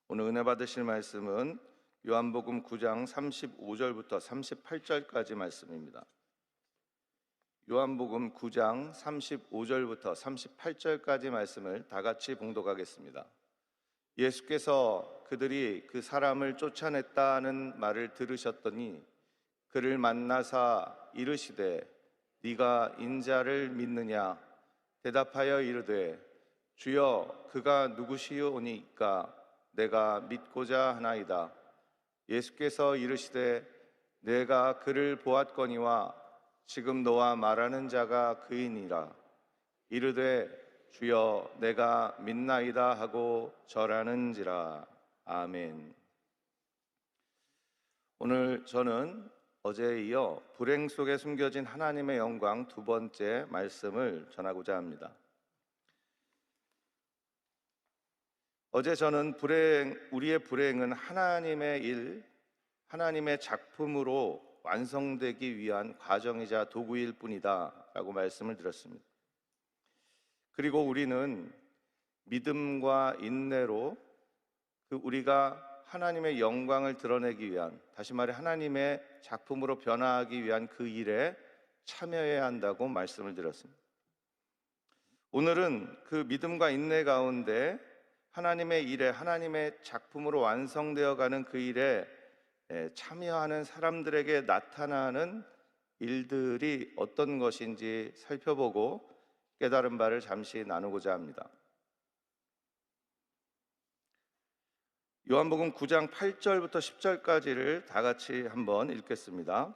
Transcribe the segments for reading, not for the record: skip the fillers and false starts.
오늘 은혜 받으실 말씀은 요한복음 9장 35절부터 38절까지 말씀입니다. 요한복음 9장 35절부터 38절까지 말씀을 다 같이 봉독하겠습니다. 예수께서 그들이 그 사람을 쫓아냈다는 말을 들으셨더니 그를 만나사 이르시되 네가 인자를 믿느냐? 대답하여 이르되 주여 그가 누구시오니까 내가 믿고자 하나이다. 예수께서 이르시되 내가 그를 보았거니와 지금 너와 말하는 자가 그이니라. 이르되 주여 내가 믿나이다 하고 절하는지라. 아멘. 오늘 저는 어제에 이어 불행 속에 숨겨진 하나님의 영광 두 번째 말씀을 전하고자 합니다. 어제 저는 우리의 불행은 하나님의 일, 하나님의 작품으로 완성되기 위한 과정이자 도구일 뿐이다 라고 말씀을 드렸습니다. 그리고 우리는 믿음과 인내로 우리가 하나님의 영광을 드러내기 위한, 다시 말해 하나님의 작품으로 변화하기 위한 그 일에 참여해야 한다고 말씀을 드렸습니다. 오늘은 그 믿음과 인내 가운데 하나님의 일에, 하나님의 작품으로 완성되어 가는 그 일에 참여하는 사람들에게 나타나는 일들이 어떤 것인지 살펴보고 깨달은 바를 잠시 나누고자 합니다. 요한복음 9장 8절부터 10절까지를 다 같이 한번 읽겠습니다.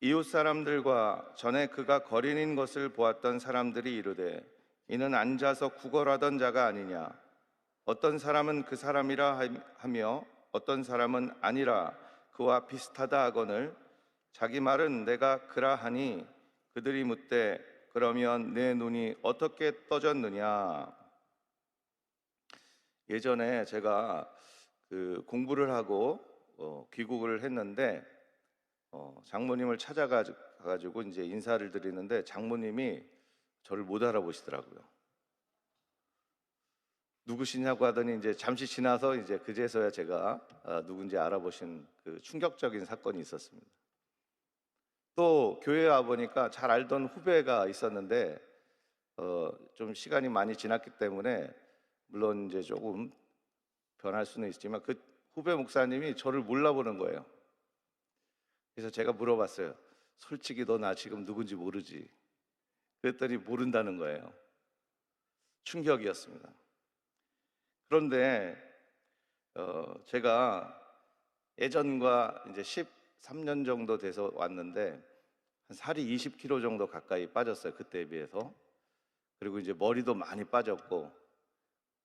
이웃 사람들과 전에 그가 거린인 것을 보았던 사람들이 이르되 이는 앉아서 구걸하던 자가 아니냐? 어떤 사람은 그 사람이라 하며 어떤 사람은 아니라 그와 비슷하다 하거늘 자기 말은 내가 그라하니 그들이 묻되 그러면 내 눈이 어떻게 떠졌느냐? 예전에 제가 공부를 하고 귀국을 했는데 장모님을 찾아가지고 이제 인사를 드리는데 장모님이 저를 못 알아보시더라고요. 누구시냐고 하더니 이제 잠시 지나서 이제 그제서야 제가 누군지 알아보신 그 충격적인 사건이 있었습니다. 또 교회에 와 보니까 잘 알던 후배가 있었는데 좀 시간이 많이 지났기 때문에 물론 이제 조금 변할 수는 있지만 그 후배 목사님이 저를 몰라보는 거예요. 그래서 제가 물어봤어요. 솔직히 너 나 지금 누군지 모르지? 그랬더니 모른다는 거예요. 충격이었습니다. 그런데 제가 예전과 이제 13년 정도 돼서 왔는데 한 살이 20kg 정도 가까이 빠졌어요. 그때에 비해서. 그리고 이제 머리도 많이 빠졌고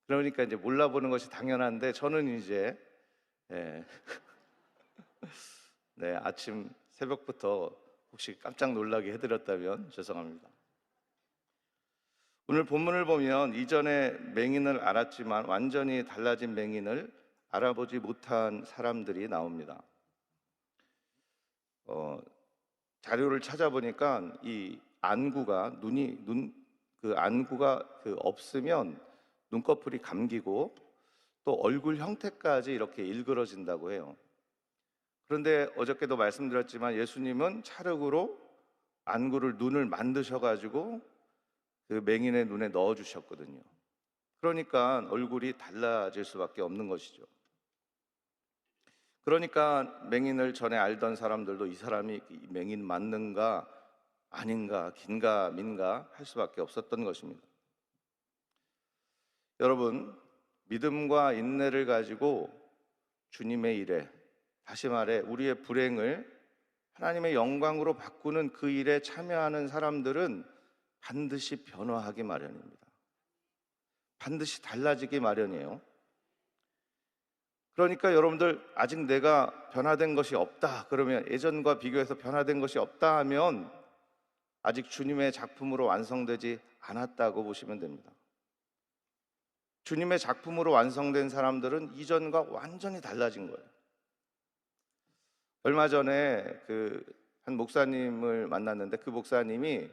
그러니까 이제 몰라보는 것이 당연한데 저는 이제 네, 아침 새벽부터 혹시 깜짝 놀라게 해드렸다면 죄송합니다. 오늘 본문을 보면 이전에 맹인을 알았지만 완전히 달라진 맹인을 알아보지 못한 사람들이 나옵니다. 자료를 찾아보니까 이 안구가 안구가 없으면 눈꺼풀이 감기고 또 얼굴 형태까지 이렇게 일그러진다고 해요. 그런데 어저께도 말씀드렸지만 예수님은 찰흙으로 안구를 눈을 만드셔가지고 그 맹인의 눈에 넣어주셨거든요. 그러니까 얼굴이 달라질 수밖에 없는 것이죠. 그러니까 맹인을 전에 알던 사람들도 이 사람이 맹인 맞는가 아닌가 긴가 민가 할 수밖에 없었던 것입니다. 여러분, 믿음과 인내를 가지고 주님의 일에, 다시 말해 우리의 불행을 하나님의 영광으로 바꾸는 그 일에 참여하는 사람들은 반드시 변화하기 마련입니다. 반드시 달라지기 마련이에요. 그러니까 여러분들 아직 내가 변화된 것이 없다 그러면, 예전과 비교해서 변화된 것이 없다 하면 아직 주님의 작품으로 완성되지 않았다고 보시면 됩니다. 주님의 작품으로 완성된 사람들은 이전과 완전히 달라진 거예요. 얼마 전에 한 목사님을 만났는데 그 목사님이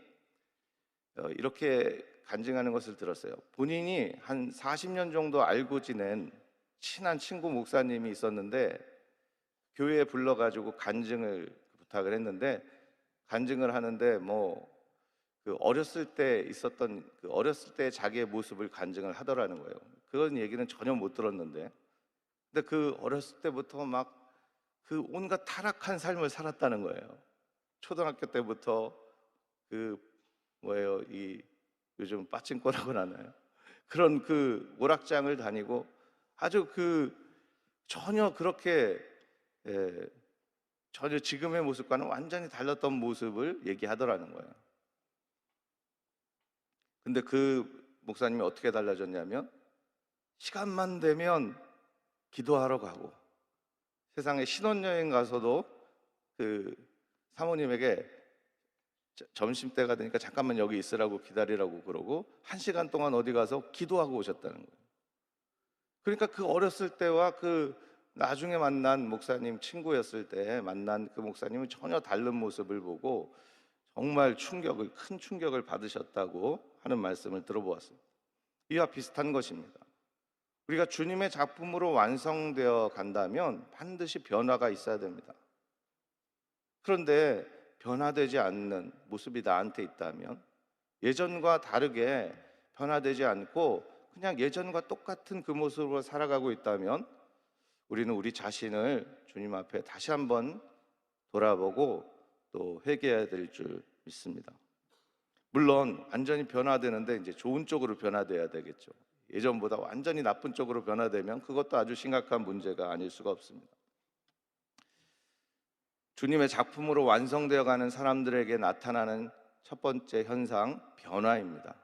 이렇게 간증하는 것을 들었어요. 본인이 한 40년 정도 알고 지낸 친한 친구 목사님이 있었는데 교회에 불러가지고 간증을 부탁을 했는데, 간증을 하는데 그 어렸을 때 있었던 그 어렸을 때 자기의 모습을 간증을 하더라는 거예요. 그런 얘기는 전혀 못 들었는데, 근데 그 어렸을 때부터 막 그 온갖 타락한 삶을 살았다는 거예요. 초등학교 때부터 그 뭐예요, 이 요즘 빠찡꼬라고 하나요? 그런 그 오락장을 다니고 아주 그 전혀 그렇게 예, 전혀 지금의 모습과는 완전히 달랐던 모습을 얘기하더라는 거예요. 근데 그 목사님이 어떻게 달라졌냐면, 시간만 되면 기도하러 가고, 세상에 신혼여행 가서도 그 사모님에게 점심때가 되니까 잠깐만 여기 있으라고 기다리라고 그러고 1시간 동안 어디 가서 기도하고 오셨다는 거예요. 그러니까 그 어렸을 때와 그 나중에 만난 목사님, 친구였을 때 만난 그 목사님은 전혀 다른 모습을 보고 정말 큰 충격을 받으셨다고 하는 말씀을 들어보았습니다. 이와 비슷한 것입니다. 우리가 주님의 작품으로 완성되어 간다면 반드시 변화가 있어야 됩니다. 그런데 변화되지 않는 모습이 나한테 있다면, 예전과 다르게 변화되지 않고 그냥 예전과 똑같은 그 모습으로 살아가고 있다면, 우리는 우리 자신을 주님 앞에 다시 한번 돌아보고 또 회개해야 될 줄 믿습니다. 물론 완전히 변화되는데 이제 좋은 쪽으로 변화돼야 되겠죠. 예전보다 완전히 나쁜 쪽으로 변화되면 그것도 아주 심각한 문제가 아닐 수가 없습니다. 주님의 작품으로 완성되어 가는 사람들에게 나타나는 첫 번째 현상, 변화입니다.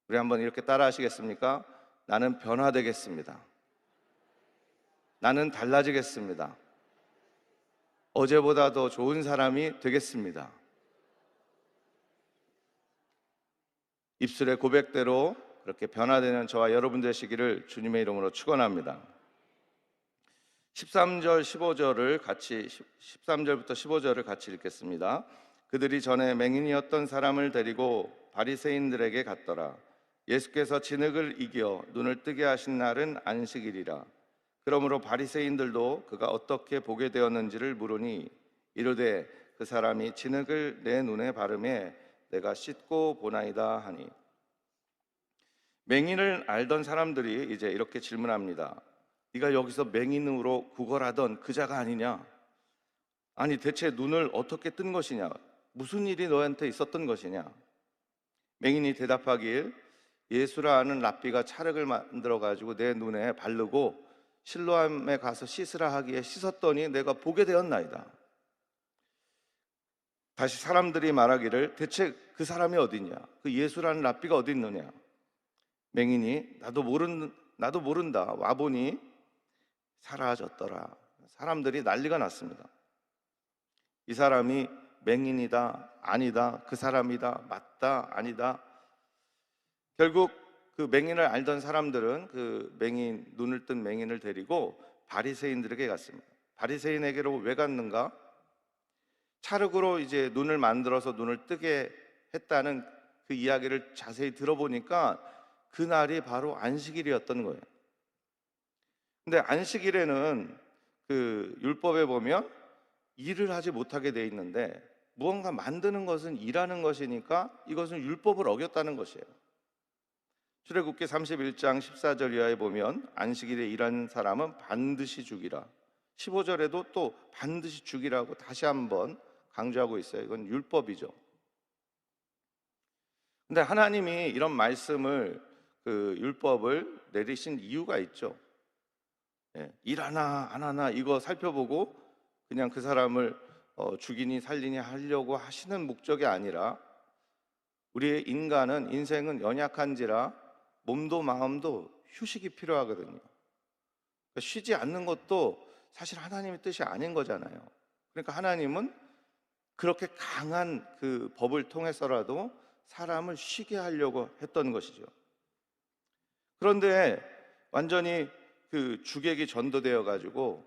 우리 한번 이렇게 따라 하시겠습니까? 나는 변화되겠습니다. 나는 달라지겠습니다. 어제보다 더 좋은 사람이 되겠습니다. 입술의 고백대로 그렇게 변화되는 저와 여러분 되시기를 주님의 이름으로 축원합니다. 13절부터 15절을 같이 읽겠습니다. 그들이 전에 맹인이었던 사람을 데리고 바리새인들에게 갔더라. 예수께서 진흙을 이겨 눈을 뜨게 하신 날은 안식일이라. 그러므로 바리새인들도 그가 어떻게 보게 되었는지를 물으니 이르되 그 사람이 진흙을 내 눈에 바르매 내가 씻고 보나이다 하니. 맹인을 알던 사람들이 이제 이렇게 질문합니다. 네가 여기서 맹인으로 구걸하던 그 자가 아니냐? 아니 대체 눈을 어떻게 뜬 것이냐? 무슨 일이 너한테 있었던 것이냐? 맹인이 대답하길, 예수라 하는 랍비가 찰흙을 만들어 가지고 내 눈에 바르고 실로암에 가서 씻으라 하기에 씻었더니 내가 보게 되었나이다. 다시 사람들이 말하기를, 대체 그 사람이 어디냐? 그 예수라는 랍비가 어디 있느냐? 맹인이 나도 모른다. 와보니 사라졌더라. 사람들이 난리가 났습니다. 이 사람이 맹인이다, 아니다, 그 사람이다, 맞다, 아니다. 결국 그 맹인을 알던 사람들은 그 눈을 뜬 맹인을 데리고 바리새인들에게 갔습니다. 바리새인에게로 왜 갔는가? 찰흙으로 이제 눈을 만들어서 눈을 뜨게 했다는 그 이야기를 자세히 들어보니까 그날이 바로 안식일이었던 거예요. 근데 안식일에는 그 율법에 보면 일을 하지 못하게 돼 있는데, 무언가 만드는 것은 일하는 것이니까 이것은 율법을 어겼다는 것이에요. 출애굽기 31장 14절 이하에 보면 안식일에 일하는 사람은 반드시 죽이라. 15절에도 또 반드시 죽이라고 다시 한번 강조하고 있어요. 이건 율법이죠. 근데 하나님이 이런 말씀을, 그 율법을 내리신 이유가 있죠. 일하나 안 하나 이거 살펴보고 그냥 그 사람을 죽이니 살리니 하려고 하시는 목적이 아니라, 우리의 인생은 연약한지라 몸도 마음도 휴식이 필요하거든요. 그러니까 쉬지 않는 것도 사실 하나님의 뜻이 아닌 거잖아요. 그러니까 하나님은 그렇게 강한 그 법을 통해서라도 사람을 쉬게 하려고 했던 것이죠. 그런데 완전히 그 주객이 전도되어 가지고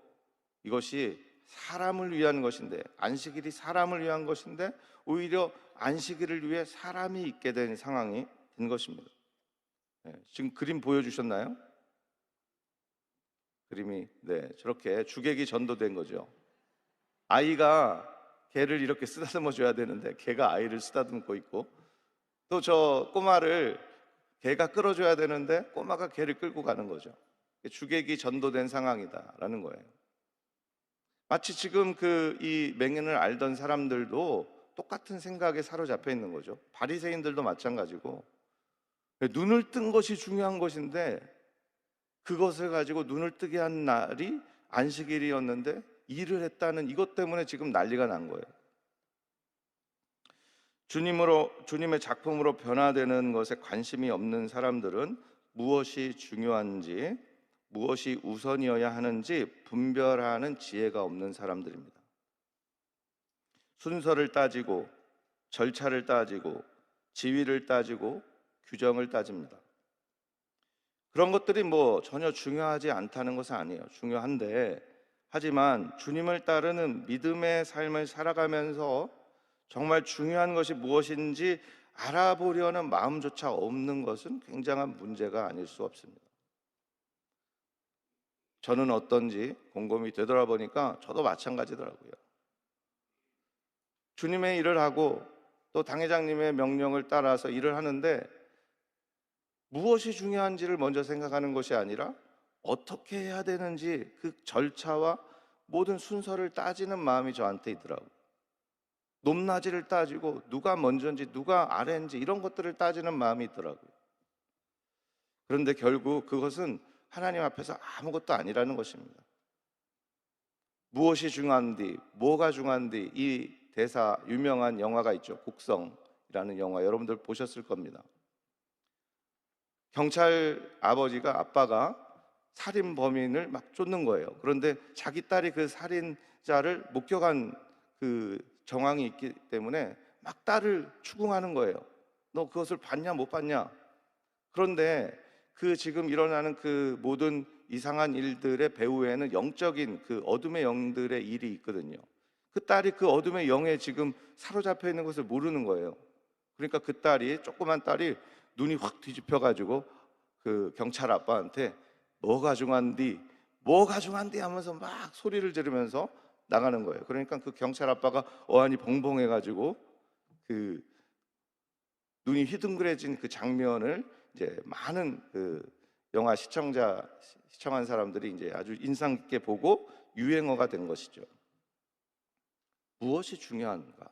이것이 사람을 위한 것인데, 안식일이 사람을 위한 것인데 오히려 안식일을 위해 사람이 있게 된 상황이 된 것입니다. 지금 그림 보여주셨나요? 그림이 저렇게 주객이 전도된 거죠. 아이가 개를 이렇게 쓰다듬어 줘야 되는데 개가 아이를 쓰다듬고 있고, 또 저 꼬마를 개가 끌어줘야 되는데 꼬마가 개를 끌고 가는 거죠. 주객이 전도된 상황이다라는 거예요. 마치 지금 이 맹인을 알던 사람들도 똑같은 생각에 사로잡혀 있는 거죠. 바리새인들도 마찬가지고, 눈을 뜬 것이 중요한 것인데 그것을 가지고 눈을 뜨게 한 날이 안식일이었는데 일을 했다는 이것 때문에 지금 난리가 난 거예요. 주님의 작품으로 변화되는 것에 관심이 없는 사람들은 무엇이 중요한지, 무엇이 우선이어야 하는지 분별하는 지혜가 없는 사람들입니다. 순서를 따지고, 절차를 따지고, 지위를 따지고, 규정을 따집니다. 그런 것들이 전혀 중요하지 않다는 것은 아니에요. 중요한데, 하지만 주님을 따르는 믿음의 삶을 살아가면서 정말 중요한 것이 무엇인지 알아보려는 마음조차 없는 것은 굉장한 문제가 아닐 수 없습니다. 저는 어떤지 곰곰이 되돌아보니까 저도 마찬가지더라고요. 주님의 일을 하고 또 당회장님의 명령을 따라서 일을 하는데 무엇이 중요한지를 먼저 생각하는 것이 아니라 어떻게 해야 되는지 그 절차와 모든 순서를 따지는 마음이 저한테 있더라고요. 높낮이를 따지고 누가 먼저인지 누가 아래인지 이런 것들을 따지는 마음이 있더라고요. 그런데 결국 그것은 하나님 앞에서 아무것도 아니라는 것입니다. 무엇이 중요한디, 뭐가 중요한디, 이 대사 유명한 영화가 있죠. 곡성이라는 영화 여러분들 보셨을 겁니다. 경찰 아빠가 살인 범인을 막 쫓는 거예요. 그런데 자기 딸이 그 살인자를 목격한 그 정황이 있기 때문에 막 딸을 추궁하는 거예요. 너 그것을 봤냐 못 봤냐? 그런데 그 지금 일어나는 그 모든 이상한 일들의 배후에는 영적인 그 어둠의 영들의 일이 있거든요. 그 딸이 그 어둠의 영에 지금 사로잡혀 있는 것을 모르는 거예요. 그러니까 그 딸이, 조그만 딸이 눈이 확 뒤집혀 가지고 그 경찰 아빠한테 뭐가 중요한디 뭐가 중요한디 하면서 막 소리를 지르면서 나가는 거예요. 그러니까 그 경찰 아빠가 어안이 벙벙해 가지고 그 눈이 휘둥그레진 그 장면을 이제 많은 그 영화 시청한 사람들이 이제 아주 인상 깊게 보고 유행어가 된 것이죠. 무엇이 중요한가?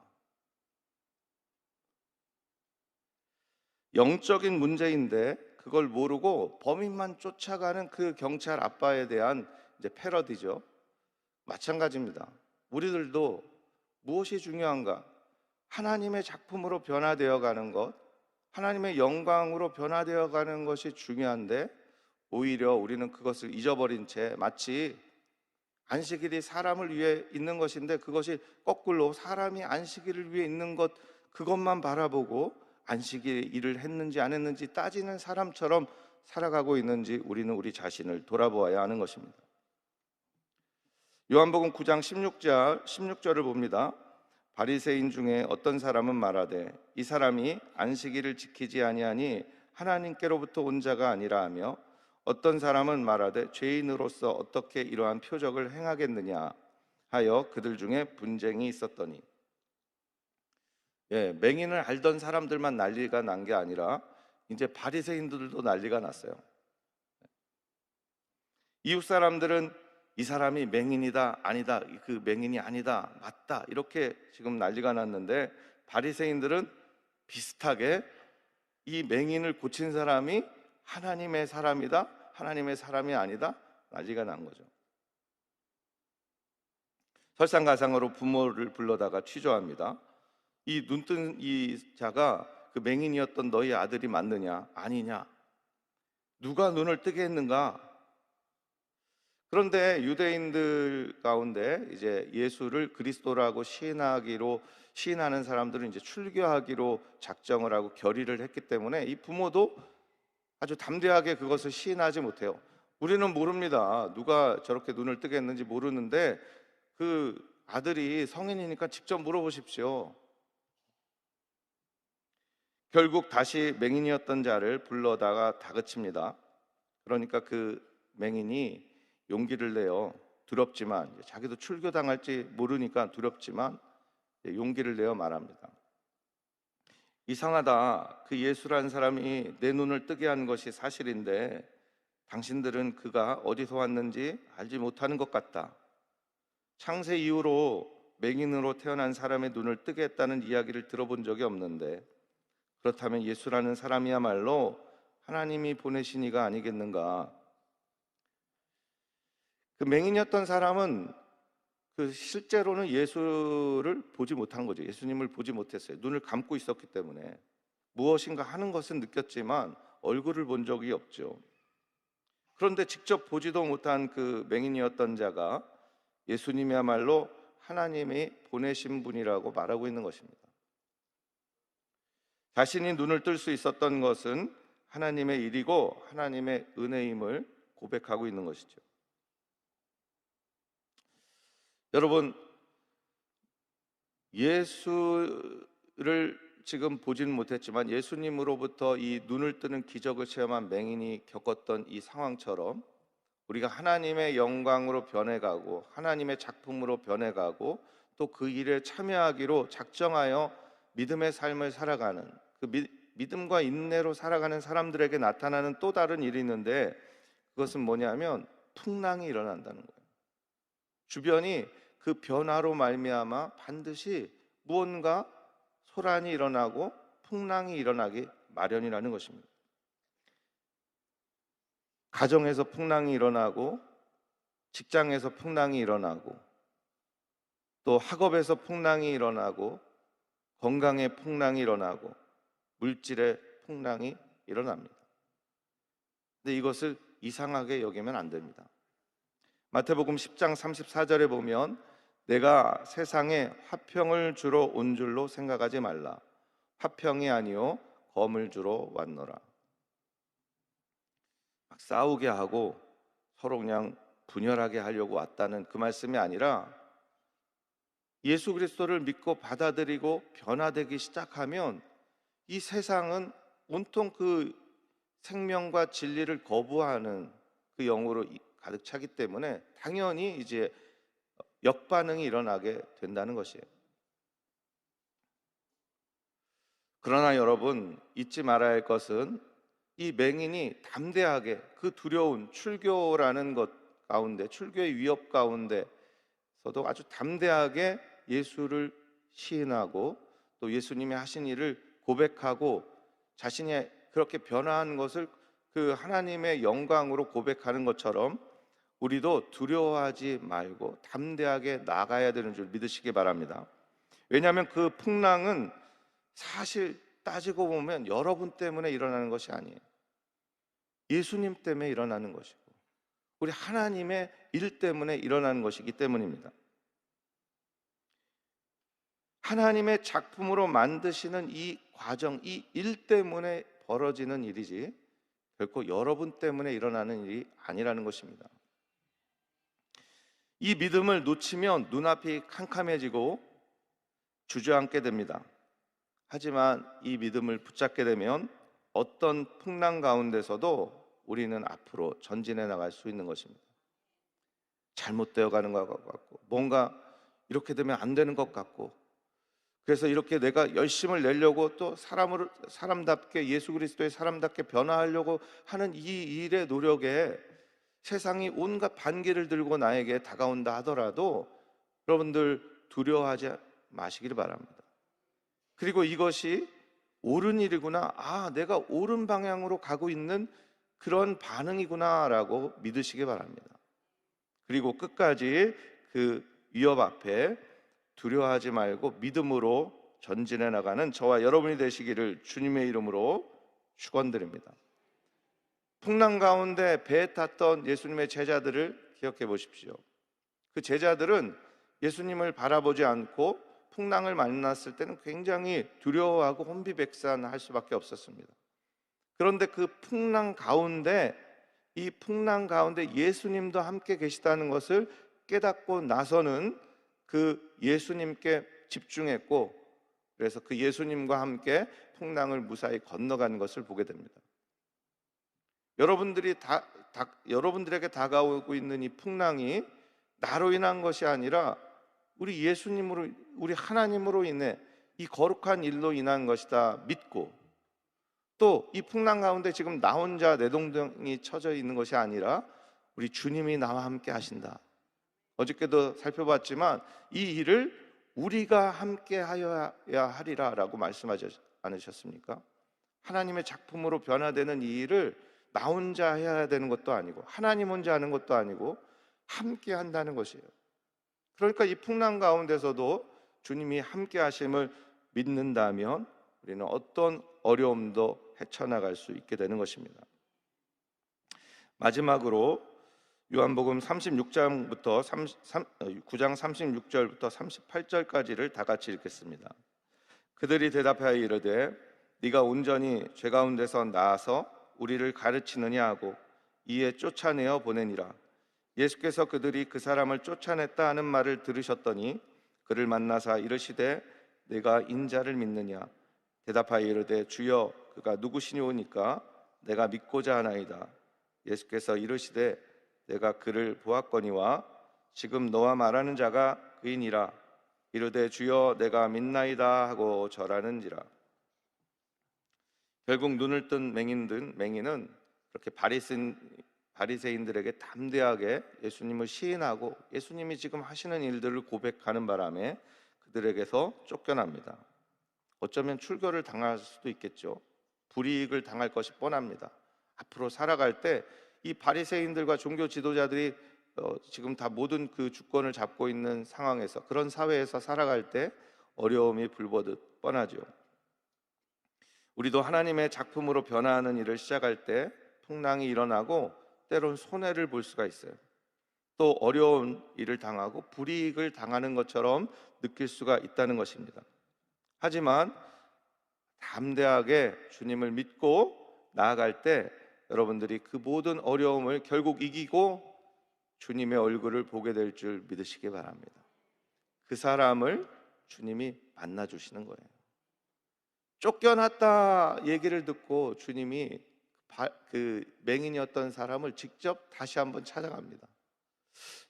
영적인 문제인데 그걸 모르고 범인만 쫓아가는 그 경찰 아빠에 대한 이제 패러디죠. 마찬가지입니다. 우리들도 무엇이 중요한가? 하나님의 작품으로 변화되어 가는 것, 하나님의 영광으로 변화되어 가는 것이 중요한데 오히려 우리는 그것을 잊어버린 채 마치 안식일이 사람을 위해 있는 것인데 그것이 거꾸로 사람이 안식일을 위해 있는 것, 그것만 바라보고 안식일 일을 했는지 안 했는지 따지는 사람처럼 살아가고 있는지 우리는 우리 자신을 돌아보아야 하는 것입니다. 요한복음 9장 16절을 봅니다. 바리새인 중에 어떤 사람은 말하되 이 사람이 안식일을 지키지 아니하니 하나님께로부터 온 자가 아니라 하며 어떤 사람은 말하되 죄인으로서 어떻게 이러한 표적을 행하겠느냐 하여 그들 중에 분쟁이 있었더니, 맹인을 알던 사람들만 난리가 난 게 아니라 이제 바리새인들도 난리가 났어요. 이웃 사람들은 이 사람이 맹인이다, 아니다, 그 맹인이 아니다, 맞다, 이렇게 지금 난리가 났는데 바리새인들은 비슷하게 이 맹인을 고친 사람이 하나님의 사람이다, 하나님의 사람이 아니다, 난리가 난 거죠. 설상가상으로 부모를 불러다가 취조합니다. 이 눈뜬 이 자가 그 맹인이었던 너희 아들이 맞느냐 아니냐, 누가 눈을 뜨게 했는가? 그런데 유대인들 가운데 이제 예수를 그리스도라고 시인하는 사람들은 이제 출교하기로 작정을 하고 결의를 했기 때문에 이 부모도 아주 담대하게 그것을 시인하지 못해요. 우리는 모릅니다. 누가 저렇게 눈을 뜨게 했는지 모르는데 그 아들이 성인이니까 직접 물어보십시오. 결국 다시 맹인이었던 자를 불러다가 다그칩니다. 그러니까 그 맹인이 용기를 내어 두렵지만, 자기도 출교당할지 모르니까 두렵지만 용기를 내어 말합니다. 이상하다. 그 예수라는 사람이 내 눈을 뜨게 한 것이 사실인데 당신들은 그가 어디서 왔는지 알지 못하는 것 같다. 창세 이후로 맹인으로 태어난 사람의 눈을 뜨게 했다는 이야기를 들어본 적이 없는데, 그렇다면 예수라는 사람이야말로 하나님이 보내신 이가 아니겠는가. 그 맹인이었던 사람은 실제로는 예수를 보지 못한 거죠. 예수님을 보지 못했어요. 눈을 감고 있었기 때문에 무엇인가 하는 것은 느꼈지만 얼굴을 본 적이 없죠. 그런데 직접 보지도 못한 그 맹인이었던 자가 예수님이야말로 하나님이 보내신 분이라고 말하고 있는 것입니다. 자신이 눈을 뜰 수 있었던 것은 하나님의 일이고 하나님의 은혜임을 고백하고 있는 것이죠. 여러분, 예수를 지금 보지는 못했지만 예수님으로부터 이 눈을 뜨는 기적을 체험한 맹인이 겪었던 이 상황처럼 우리가 하나님의 영광으로 변해가고 하나님의 작품으로 변해가고 또 그 일에 참여하기로 작정하여 믿음의 삶을 살아가는, 그 믿음과 인내로 살아가는 사람들에게 나타나는 또 다른 일이 있는데, 그것은 뭐냐면 풍랑이 일어난다는 거예요. 주변이 그 변화로 말미암아 반드시 무언가 소란이 일어나고 풍랑이 일어나기 마련이라는 것입니다. 가정에서 풍랑이 일어나고, 직장에서 풍랑이 일어나고, 또 학업에서 풍랑이 일어나고, 건강에 풍랑이 일어나고, 물질의 풍랑이 일어납니다. 근데 이것을 이상하게 여기면 안 됩니다. 마태복음 10장 34절에 보면 내가 세상에 화평을 주러 온 줄로 생각하지 말라. 화평이 아니요 검을 주러 왔노라. 막 싸우게 하고 서로 그냥 분열하게 하려고 왔다는 그 말씀이 아니라, 예수 그리스도를 믿고 받아들이고 변화되기 시작하면 이 세상은 온통 그 생명과 진리를 거부하는 그 영으로 가득 차기 때문에 당연히 이제 역반응이 일어나게 된다는 것이에요. 그러나 여러분, 잊지 말아야 할 것은 이 맹인이 담대하게 그 두려운 출교라는 것 가운데, 출교의 위협 가운데서도 아주 담대하게 예수를 시인하고 또 예수님이 하신 일을 고백하고 자신이 그렇게 변화한 것을 그 하나님의 영광으로 고백하는 것처럼 우리도 두려워하지 말고 담대하게 나가야 되는 줄 믿으시기 바랍니다. 왜냐하면 그 풍랑은 사실 따지고 보면 여러분 때문에 일어나는 것이 아니에요. 예수님 때문에 일어나는 것이고 우리 하나님의 일 때문에 일어나는 것이기 때문입니다. 하나님의 작품으로 만드시는 이 과정, 이 일 때문에 벌어지는 일이지 결코 여러분 때문에 일어나는 일이 아니라는 것입니다. 이 믿음을 놓치면 눈앞이 캄캄해지고 주저앉게 됩니다. 하지만 이 믿음을 붙잡게 되면 어떤 풍랑 가운데서도 우리는 앞으로 전진해 나갈 수 있는 것입니다. 잘못되어 가는 것 같고, 뭔가 이렇게 되면 안 되는 것 같고, 그래서 이렇게 내가 열심을 내려고 또 사람답게 예수 그리스도의 사람답게 변화하려고 하는 이 일의 노력에 세상이 온갖 반기를 들고 나에게 다가온다 하더라도 여러분들 두려워하지 마시기를 바랍니다. 그리고 이것이 옳은 일이구나, 내가 옳은 방향으로 가고 있는 그런 반응이구나라고 믿으시기 바랍니다. 그리고 끝까지 그 위협 앞에 두려워하지 말고 믿음으로 전진해 나가는 저와 여러분이 되시기를 주님의 이름으로 축원드립니다. 풍랑 가운데 배에 탔던 예수님의 제자들을 기억해 보십시오. 그 제자들은 예수님을 바라보지 않고 풍랑을 만났을 때는 굉장히 두려워하고 혼비백산할 수밖에 없었습니다. 그런데 그 풍랑 가운데, 이 풍랑 가운데 예수님도 함께 계시다는 것을 깨닫고 나서는 그 예수님께 집중했고, 그래서 그 예수님과 함께 풍랑을 무사히 건너가는 것을 보게 됩니다. 여러분들이 여러분들에게 다가오고 있는 이 풍랑이 나로 인한 것이 아니라 우리 예수님으로, 우리 하나님으로 인해 이 거룩한 일로 인한 것이다 믿고, 또 이 풍랑 가운데 지금 나 혼자 내동댕이 쳐져 있는 것이 아니라 우리 주님이 나와 함께 하신다. 어저께도 살펴봤지만 이 일을 우리가 함께 하여야 하리라라고 말씀하지 않으셨습니까? 하나님의 작품으로 변화되는 이 일을 나 혼자 해야 되는 것도 아니고 하나님 혼자 하는 것도 아니고 함께 한다는 것이에요. 그러니까 이 풍랑 가운데서도 주님이 함께 하심을 믿는다면 우리는 어떤 어려움도 헤쳐나갈 수 있게 되는 것입니다. 마지막으로 요한복음 36장부터 9장 36절부터 38절까지를 다 같이 읽겠습니다. 그들이 대답하여 이르되 네가 온전히 죄 가운데서 나아서 우리를 가르치느냐 하고 이에 쫓아내어 보내니라. 예수께서 그들이 그 사람을 쫓아냈다 하는 말을 들으셨더니 그를 만나사 이르시되 내가 인자를 믿느냐. 대답하여 이르되 주여 그가 누구시니오니까 내가 믿고자 하나이다. 예수께서 이르시되 내가 그를 보았거니와 지금 너와 말하는 자가 그이니라. 이르되 주여 내가 믿나이다 하고 절하는지라. 결국 눈을 뜬 맹인은 그렇게 바리새인들에게 담대하게 예수님을 시인하고 예수님이 지금 하시는 일들을 고백하는 바람에 그들에게서 쫓겨납니다. 어쩌면 출교를 당할 수도 있겠죠. 불이익을 당할 것이 뻔합니다. 앞으로 살아갈 때 이 바리새인들과 종교 지도자들이 지금 다 모든 그 주권을 잡고 있는 상황에서, 그런 사회에서 살아갈 때 어려움이 불보듯 뻔하죠. 우리도 하나님의 작품으로 변화하는 일을 시작할 때 풍랑이 일어나고 때론 손해를 볼 수가 있어요. 또 어려운 일을 당하고 불이익을 당하는 것처럼 느낄 수가 있다는 것입니다. 하지만 담대하게 주님을 믿고 나아갈 때 여러분들이 그 모든 어려움을 결국 이기고 주님의 얼굴을 보게 될 줄 믿으시기 바랍니다. 그 사람을 주님이 만나주시는 거예요. 쫓겨났다 얘기를 듣고 주님이 그 맹인이었던 사람을 직접 다시 한번 찾아갑니다.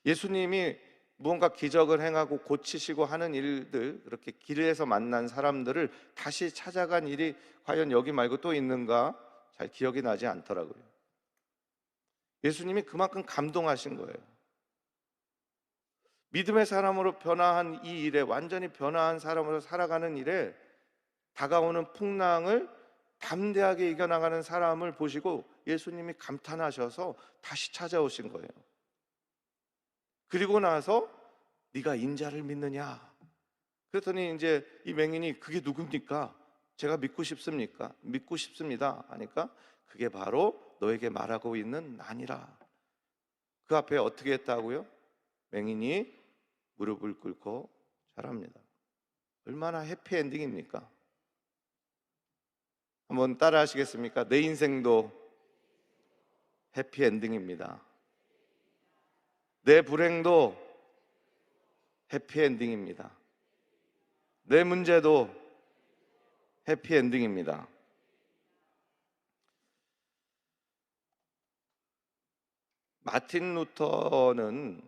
예수님이 무언가 기적을 행하고 고치시고 하는 일들, 그렇게 길에서 만난 사람들을 다시 찾아간 일이 과연 여기 말고 또 있는가 잘 기억이 나지 않더라고요. 예수님이 그만큼 감동하신 거예요. 믿음의 사람으로 변화한 이 일에, 완전히 변화한 사람으로 살아가는 일에 다가오는 풍랑을 담대하게 이겨나가는 사람을 보시고 예수님이 감탄하셔서 다시 찾아오신 거예요. 그리고 나서 네가 인자를 믿느냐? 그랬더니 이제 이 맹인이 그게 누굽니까? 제가 믿고 싶습니까? 믿고 싶습니다 하니까 그게 바로 너에게 말하고 있는 나니라. 그 앞에 어떻게 했다고요? 맹인이 무릎을 꿇고 절합니다. 얼마나 해피엔딩입니까? 한번 따라 하시겠습니까? 내 인생도 해피엔딩입니다. 내 불행도 해피엔딩입니다. 내 문제도 해피엔딩입니다. 마틴 루터는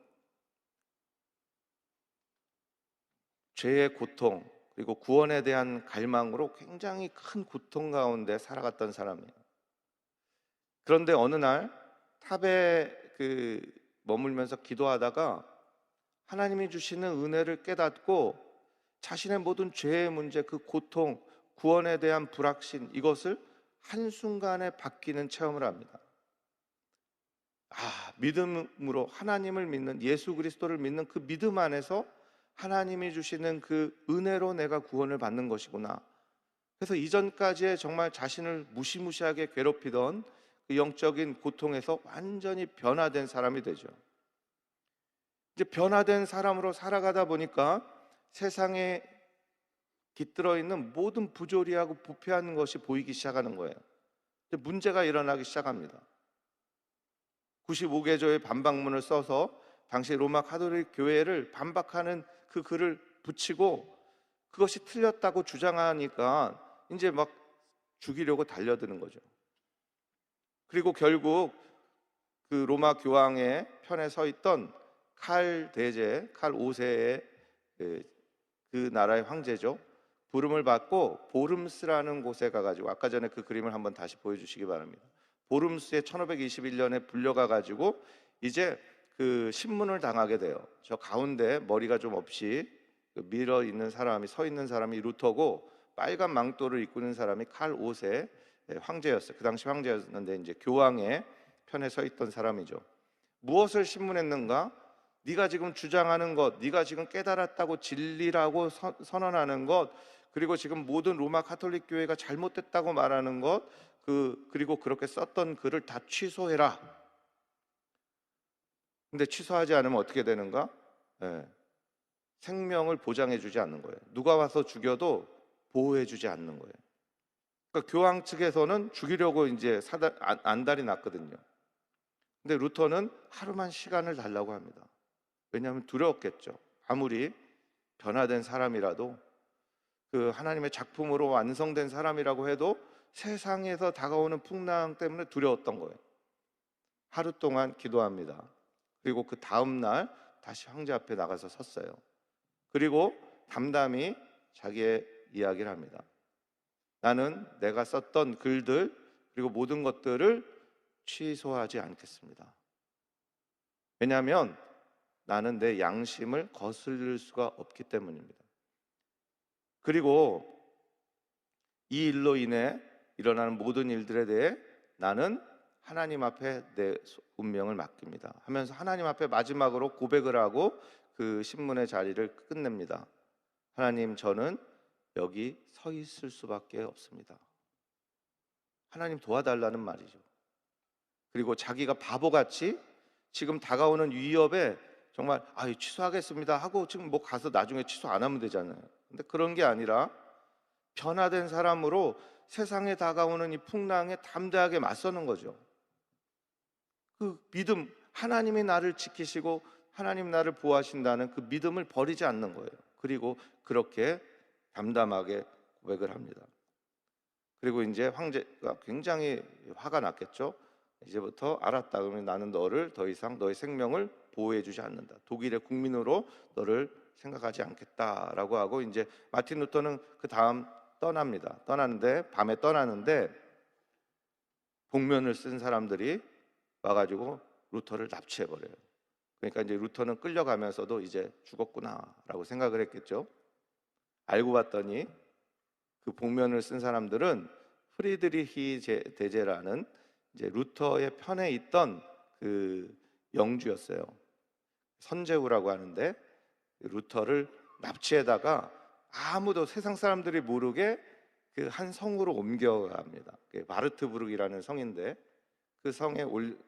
죄의 고통 그리고 구원에 대한 갈망으로 굉장히 큰 고통 가운데 살아갔던 사람이에요. 그런데 어느 날 탑에 머물면서 기도하다가 하나님이 주시는 은혜를 깨닫고 자신의 모든 죄의 문제, 그 고통, 구원에 대한 불확신, 이것을 한순간에 바뀌는 체험을 합니다. 믿음으로 하나님을 믿는, 예수 그리스도를 믿는 그 믿음 안에서 하나님이 주시는 그 은혜로 내가 구원을 받는 것이구나. 그래서 이전까지의 정말 자신을 무시무시하게 괴롭히던 그 영적인 고통에서 완전히 변화된 사람이 되죠. 이제 변화된 사람으로 살아가다 보니까 세상에 깃들어 있는 모든 부조리하고 부패한 것이 보이기 시작하는 거예요. 문제가 일어나기 시작합니다. 95개조의 반박문을 써서 당시 로마 가톨릭 교회를 반박하는 그 글을 붙이고 그것이 틀렸다고 주장하니까 이제 막 죽이려고 달려드는 거죠. 그리고 결국 그 로마 교황의 편에 서 있던 칼 대제, 칼 5세의 그 나라의 황제죠. 부름을 받고 보름스라는 곳에 가가지고, 아까 전에 그 그림을 한번 다시 보여주시기 바랍니다. 보름스에 1521년에 불려가 가지고 이제 그 신문을 당하게 돼요. 저 가운데 머리가 좀 없이 밀어 있는 사람이, 서 있는 사람이 루터고, 빨간 망토를 입고 있는 사람이 칼 5세 황제였어요. 그 당시 황제였는데 이제 교황의 편에 서 있던 사람이죠. 무엇을 신문했는가? 네가 지금 주장하는 것, 네가 지금 깨달았다고 진리라고 선언하는 것, 그리고 지금 모든 로마 가톨릭 교회가 잘못됐다고 말하는 것, 그리고 그렇게 썼던 글을 다 취소해라. 근데 취소하지 않으면 어떻게 되는가? 예, 생명을 보장해주지 않는 거예요. 누가 와서 죽여도 보호해주지 않는 거예요. 그러니까 교황 측에서는 죽이려고 이제 안달이 났거든요. 근데 루터는 하루만 시간을 달라고 합니다. 왜냐하면 두려웠겠죠. 아무리 변화된 사람이라도, 그 하나님의 작품으로 완성된 사람이라고 해도 세상에서 다가오는 풍랑 때문에 두려웠던 거예요. 하루 동안 기도합니다. 그리고 그 다음 날 다시 황제 앞에 나가서 섰어요. 그리고 담담히 자기의 이야기를 합니다. 나는 내가 썼던 글들 그리고 모든 것들을 취소하지 않겠습니다. 왜냐하면 나는 내 양심을 거스를 수가 없기 때문입니다. 그리고 이 일로 인해 일어나는 모든 일들에 대해 나는 하나님 앞에 내 운명을 맡깁니다 하면서 하나님 앞에 마지막으로 고백을 하고 그 신문의 자리를 끝냅니다. 하나님, 저는 여기 서 있을 수밖에 없습니다. 하나님 도와달라는 말이죠. 그리고 자기가 바보같이 지금 다가오는 위협에 정말 취소하겠습니다 하고 지금 뭐 가서 나중에 취소 안 하면 되잖아요. 근데 그런 게 아니라 변화된 사람으로 세상에 다가오는 이 풍랑에 담대하게 맞서는 거죠. 그 믿음, 하나님이 나를 지키시고 하나님 나를 보호하신다는 그 믿음을 버리지 않는 거예요. 그리고 그렇게 담담하게 고백을 합니다. 그리고 이제 황제가 굉장히 화가 났겠죠. 이제부터 알았다. 그러면 나는 너를 더 이상 너의 생명을 보호해 주지 않는다. 독일의 국민으로 너를 생각하지 않겠다라고 하고 이제 마틴 루터는 그 다음 떠납니다. 밤에 떠나는데 복면을 쓴 사람들이 와가지고 루터를 납치해 버려요. 그러니까 이제 루터는 끌려가면서도 이제 죽었구나라고 생각을 했겠죠. 알고 봤더니 그 복면을 쓴 사람들은 프리드리히 대제라는 이제 루터의 편에 있던 그 영주였어요. 선제후라고 하는데 루터를 납치해다가 아무도 세상 사람들이 모르게 그 한 성으로 옮겨갑니다. 마르트부르크라는 성인데 그 성에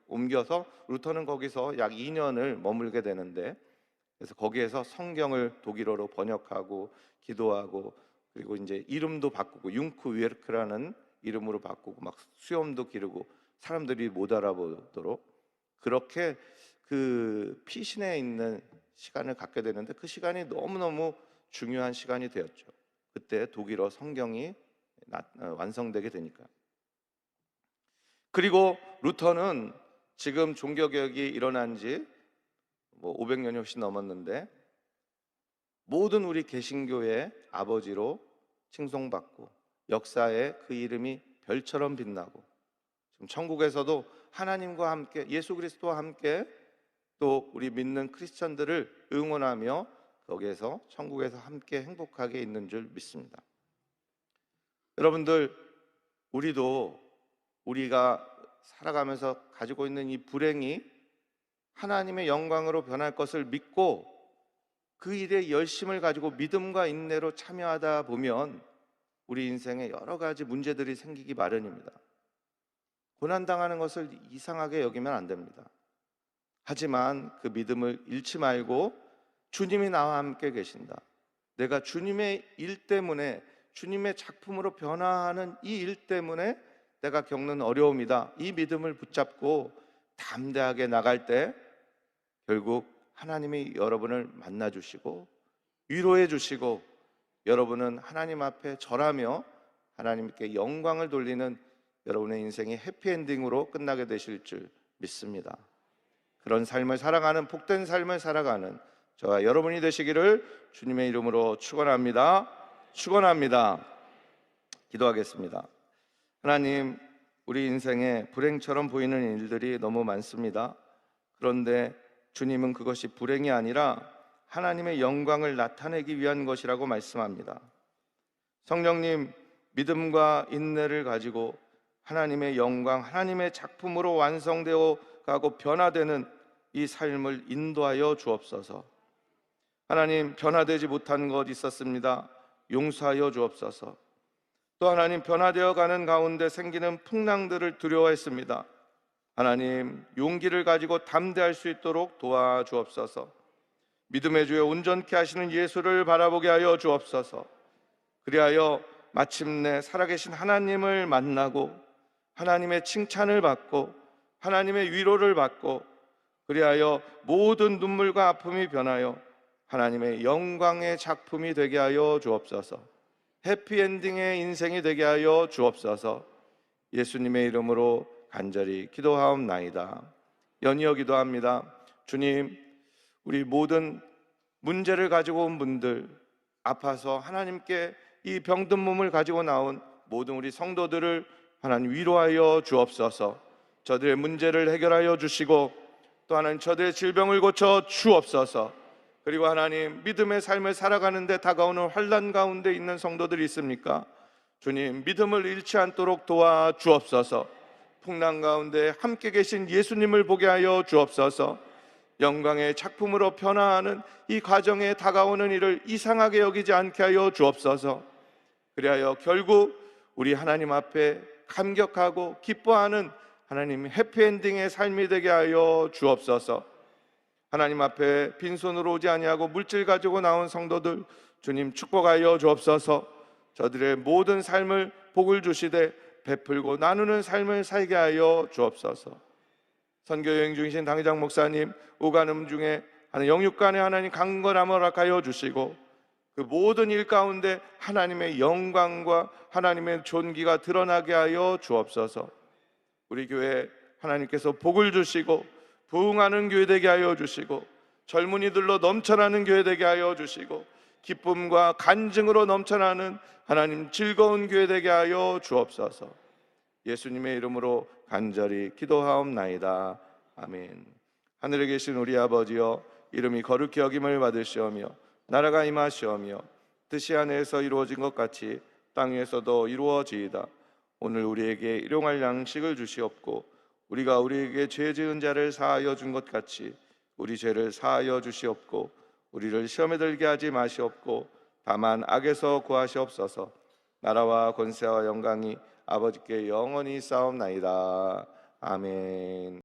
옮겨서 루터는 거기서 약 2년을 머물게 되는데, 그래서 거기에서 성경을 독일어로 번역하고 기도하고, 그리고 이제 이름도 바꾸고 융크 위에르크라는 이름으로 바꾸고 막 수염도 기르고 사람들이 못 알아보도록 그렇게 그 피신해 있는 시간을 갖게 되는데, 그 시간이 너무너무 중요한 시간이 되었죠. 그때 독일어 성경이 완성되게 되니까. 그리고 루터는 지금 종교개혁이 일어난 지 500년이 훨씬 넘었는데 모든 우리 개신교의 아버지로 칭송받고 역사에 그 이름이 별처럼 빛나고, 지금 천국에서도 하나님과 함께 예수 그리스도와 함께 또 우리 믿는 크리스천들을 응원하며 거기에서 천국에서 함께 행복하게 있는 줄 믿습니다. 여러분들, 우리가 살아가면서 가지고 있는 이 불행이 하나님의 영광으로 변할 것을 믿고 그 일에 열심을 가지고 믿음과 인내로 참여하다 보면 우리 인생에 여러 가지 문제들이 생기기 마련입니다. 고난당하는 것을 이상하게 여기면 안 됩니다. 하지만 그 믿음을 잃지 말고 주님이 나와 함께 계신다. 내가 주님의 일 때문에, 주님의 작품으로 변화하는 이 일 때문에 내가 겪는 어려움이다. 이 믿음을 붙잡고 담대하게 나갈 때 결국 하나님이 여러분을 만나 주시고 위로해 주시고 여러분은 하나님 앞에 절하며 하나님께 영광을 돌리는 여러분의 인생이 해피엔딩으로 끝나게 되실 줄 믿습니다. 그런 삶을 살아가는, 복된 삶을 살아가는 저와 여러분이 되시기를 주님의 이름으로 축원합니다. 축원합니다. 기도하겠습니다. 하나님, 우리 인생에 불행처럼 보이는 일들이 너무 많습니다. 그런데 주님은 그것이 불행이 아니라 하나님의 영광을 나타내기 위한 것이라고 말씀합니다. 성령님, 믿음과 인내를 가지고 하나님의 영광, 하나님의 작품으로 완성되어 가고 변화되는 이 삶을 인도하여 주옵소서. 하나님, 변화되지 못한 것 있었습니다. 용서하여 주옵소서. 또 하나님, 변화되어 가는 가운데 생기는 풍랑들을 두려워했습니다. 하나님, 용기를 가지고 담대할 수 있도록 도와주옵소서. 믿음의 주여 온전케 하시는 예수를 바라보게 하여 주옵소서. 그리하여 마침내 살아계신 하나님을 만나고 하나님의 칭찬을 받고 하나님의 위로를 받고, 그리하여 모든 눈물과 아픔이 변하여 하나님의 영광의 작품이 되게 하여 주옵소서. 해피엔딩의 인생이 되게 하여 주옵소서. 예수님의 이름으로 간절히 기도하옵나이다. 연이어 기도합니다. 주님, 우리 모든 문제를 가지고 온 분들, 아파서 하나님께 이 병든 몸을 가지고 나온 모든 우리 성도들을 하나님 위로하여 주옵소서. 저들의 문제를 해결하여 주시고 또 하나님 저들의 질병을 고쳐 주옵소서. 그리고 하나님, 믿음의 삶을 살아가는데 다가오는 환난 가운데 있는 성도들이 있습니까? 주님, 믿음을 잃지 않도록 도와 주옵소서. 풍랑 가운데 함께 계신 예수님을 보게 하여 주옵소서. 영광의 작품으로 변화하는 이 과정에 다가오는 일을 이상하게 여기지 않게 하여 주옵소서. 그리하여 결국 우리 하나님 앞에 감격하고 기뻐하는 하나님 해피엔딩의 삶이 되게 하여 주옵소서. 하나님 앞에 빈손으로 오지 아니하고 물질 가지고 나온 성도들, 주님 축복하여 주옵소서. 저들의 모든 삶을 복을 주시되 베풀고 나누는 삶을 살게 하여 주옵소서. 선교여행 중이신 당회장 목사님, 오가는 중에 영육간에 하나님 강건함을 허락하여 주시고 그 모든 일 가운데 하나님의 영광과 하나님의 존귀가 드러나게 하여 주옵소서. 우리 교회 하나님께서 복을 주시고 부흥하는 교회 되게 하여 주시고 젊은이들로 넘쳐나는 교회 되게 하여 주시고 기쁨과 간증으로 넘쳐나는 하나님 즐거운 교회 되게 하여 주옵소서. 예수님의 이름으로 간절히 기도하옵나이다. 아멘. 하늘에 계신 우리 아버지여, 이름이 거룩히 여김을 받으시오며 나라가 임하시오며 뜻이 하늘에서 이루어진 것 같이 땅 위에서도 이루어지이다. 오늘 우리에게 일용할 양식을 주시옵고 우리가 우리에게 죄 지은 자를 사하여 준 것 같이 우리 죄를 사하여 주시옵고 우리를 시험에 들게 하지 마시옵고 다만 악에서 구하시옵소서. 나라와 권세와 영광이 아버지께 영원히 싸움나이다. 아멘.